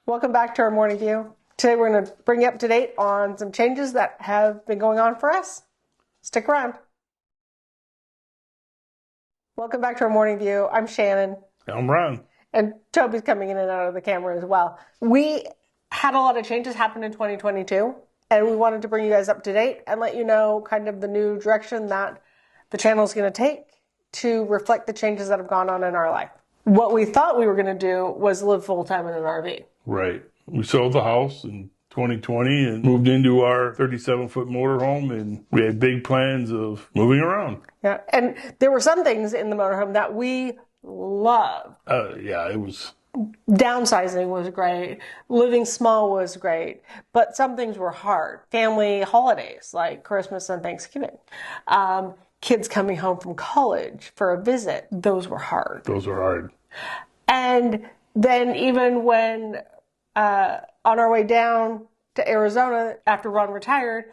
Welcome back to our morning view. Today we're going to bring you up to date on some changes that have been going on for us. Stick around. Welcome back to our morning view. I'm Shannon. I'm Ron. And Toby's coming in and out of the camera as well. We had a lot of changes happen in 2022, and we wanted to bring you guys up to date and let you know kind of the new direction that the channel is going to take to reflect the changes that have gone on in our life. What we thought we were going to do was live full-time in an RV. Right. We sold the house in 2020 and moved into our 37-foot motorhome, and we had big plans of moving around. Yeah, and there were some things in the motorhome that we loved. Yeah, it was... Downsizing was great. Living small was great. But some things were hard. Family holidays like Christmas and Thanksgiving. Kids coming home from college for a visit. Those were hard. Those were hard. And then even when on our way down to Arizona after Ron retired,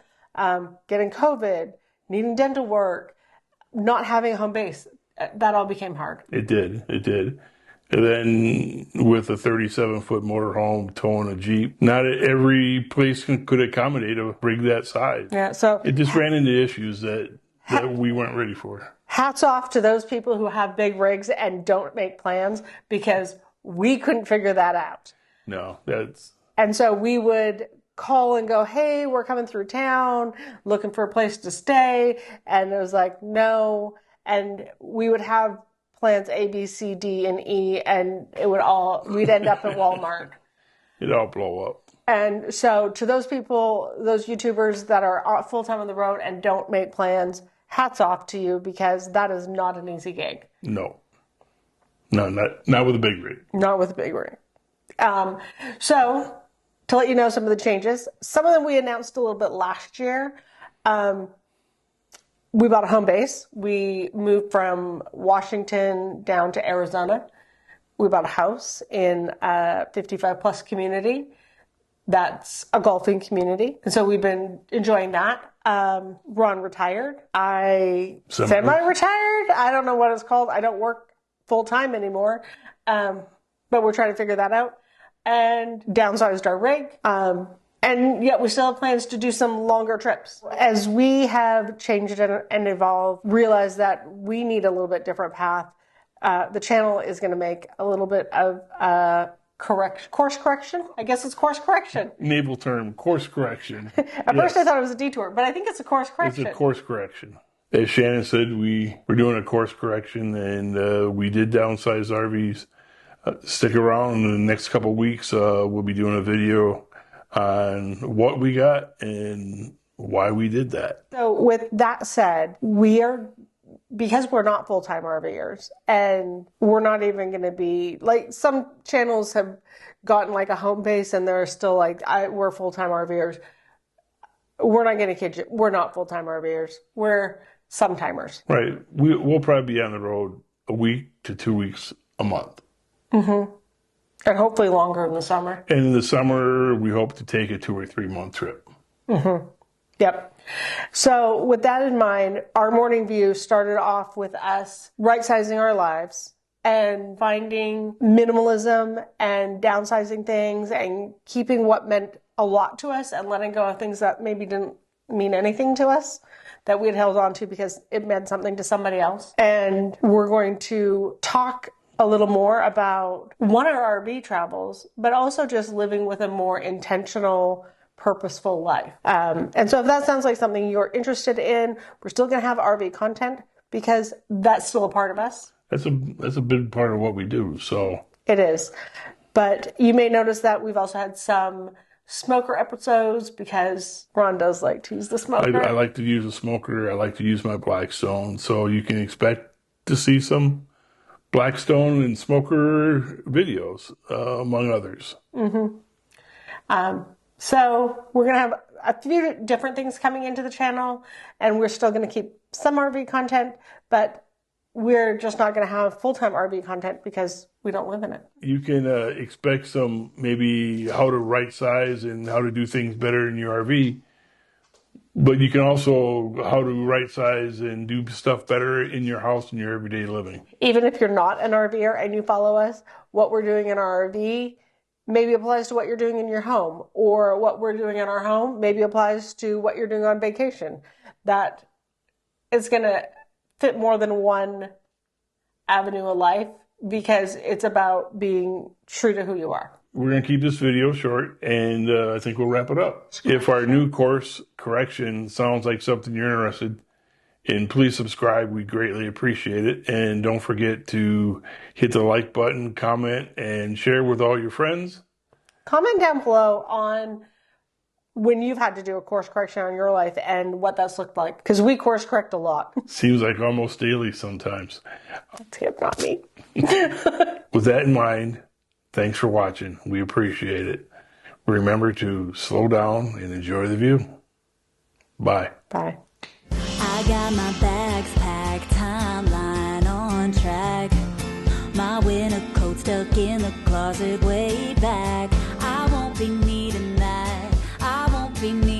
getting COVID, needing dental work, not having a home base, that all became hard. It did. It did. And then with a 37-foot motorhome, towing a Jeep, not every place could accommodate a rig that size. Yeah, so it just ran into issues that we weren't ready for. Hats off to those people who have big rigs and don't make plans, because we couldn't figure that out. No, that's... And so we would call and go, hey, we're coming through town, looking for a place to stay. And it was like, no. And we would have plans A, B, C, D, and E, and we'd end up at Walmart. It'd all blow up. And so to those people, those YouTubers that are full-time on the road and don't make plans, hats off to you, because that is not an easy gig. No. No, not with a big rig. Not with a big rig. So to let you know some of the changes, some of them we announced a little bit last year. We bought a home base. We moved from Washington down to Arizona. We bought a house in a 55-plus community. That's a golfing community. And so we've been enjoying that. Ron retired. I semi-retired. I don't know what it's called. I don't work full-time anymore. But we're trying to figure that out. And downsized our rig. And yet we still have plans to do some longer trips. As we have changed and evolved, realized that we need a little bit different path. The channel is going to make a little bit of course correction. I guess it's course correction. Naval term, course correction. At first I thought it was a detour, but I think it's a course correction. It's a course correction. As Shannon said, we're doing a course correction, and we did downsize RVs. Stick around in the next couple of weeks. We'll be doing a video on what we got and why we did that. So with that said, because we're not full-time RVers, and we're not even going to be, like, some channels have gotten like a home base and they're still like, we're full-time RVers. We're not going to kid you. We're not full-time RVers. We're sometimers. Right. We'll probably be on the road a week to 2 weeks a month. Mm-hmm. And hopefully longer in the summer. And in the summer, we hope to take a 2 or 3 month trip. Mm-hmm. Yep. So with that in mind, our morning view started off with us right-sizing our lives and finding minimalism and downsizing things and keeping what meant a lot to us and letting go of things that maybe didn't mean anything to us, that we had held on to because it meant something to somebody else. And we're going to talk a little more about our RV travels, but also just living with a more intentional, purposeful life. And so if that sounds like something you're interested in, we're still going to have RV content because that's still a part of us. That's a big part of what we do. So it is. But you may notice that we've also had some smoker episodes because Ron does like to use the smoker. I like to use a smoker. I like to use my Blackstone. So you can expect to see some Blackstone and smoker videos, among others. Mm-hmm. So we're going to have a few different things coming into the channel, and we're still going to keep some RV content, but we're just not going to have full-time RV content because we don't live in it. You can expect some maybe how to right size and how to do things better in your RV. But you can also how to right size and do stuff better in your house and your everyday living. Even if you're not an RVer and you follow us, what we're doing in our RV maybe applies to what you're doing in your home, or what we're doing in our home maybe applies to what you're doing on vacation. That it's going to fit more than one avenue of life, because it's about being true to who you are. We're going to keep this video short, and I think we'll wrap it up. If our new course correction sounds like something you're interested in, please subscribe. We greatly appreciate it. And don't forget to hit the like button, comment, and share with all your friends. Comment down below on when you've had to do a course correction on your life and what that's looked like, because we course correct a lot. Seems like almost daily sometimes. That's him, not me. With that in mind, thanks for watching. We appreciate it. Remember to slow down and enjoy the view. Bye. Bye. I got my bags packed, timeline on track. My winter coat stuck in the closet way back. I won't be needing that. I won't be needing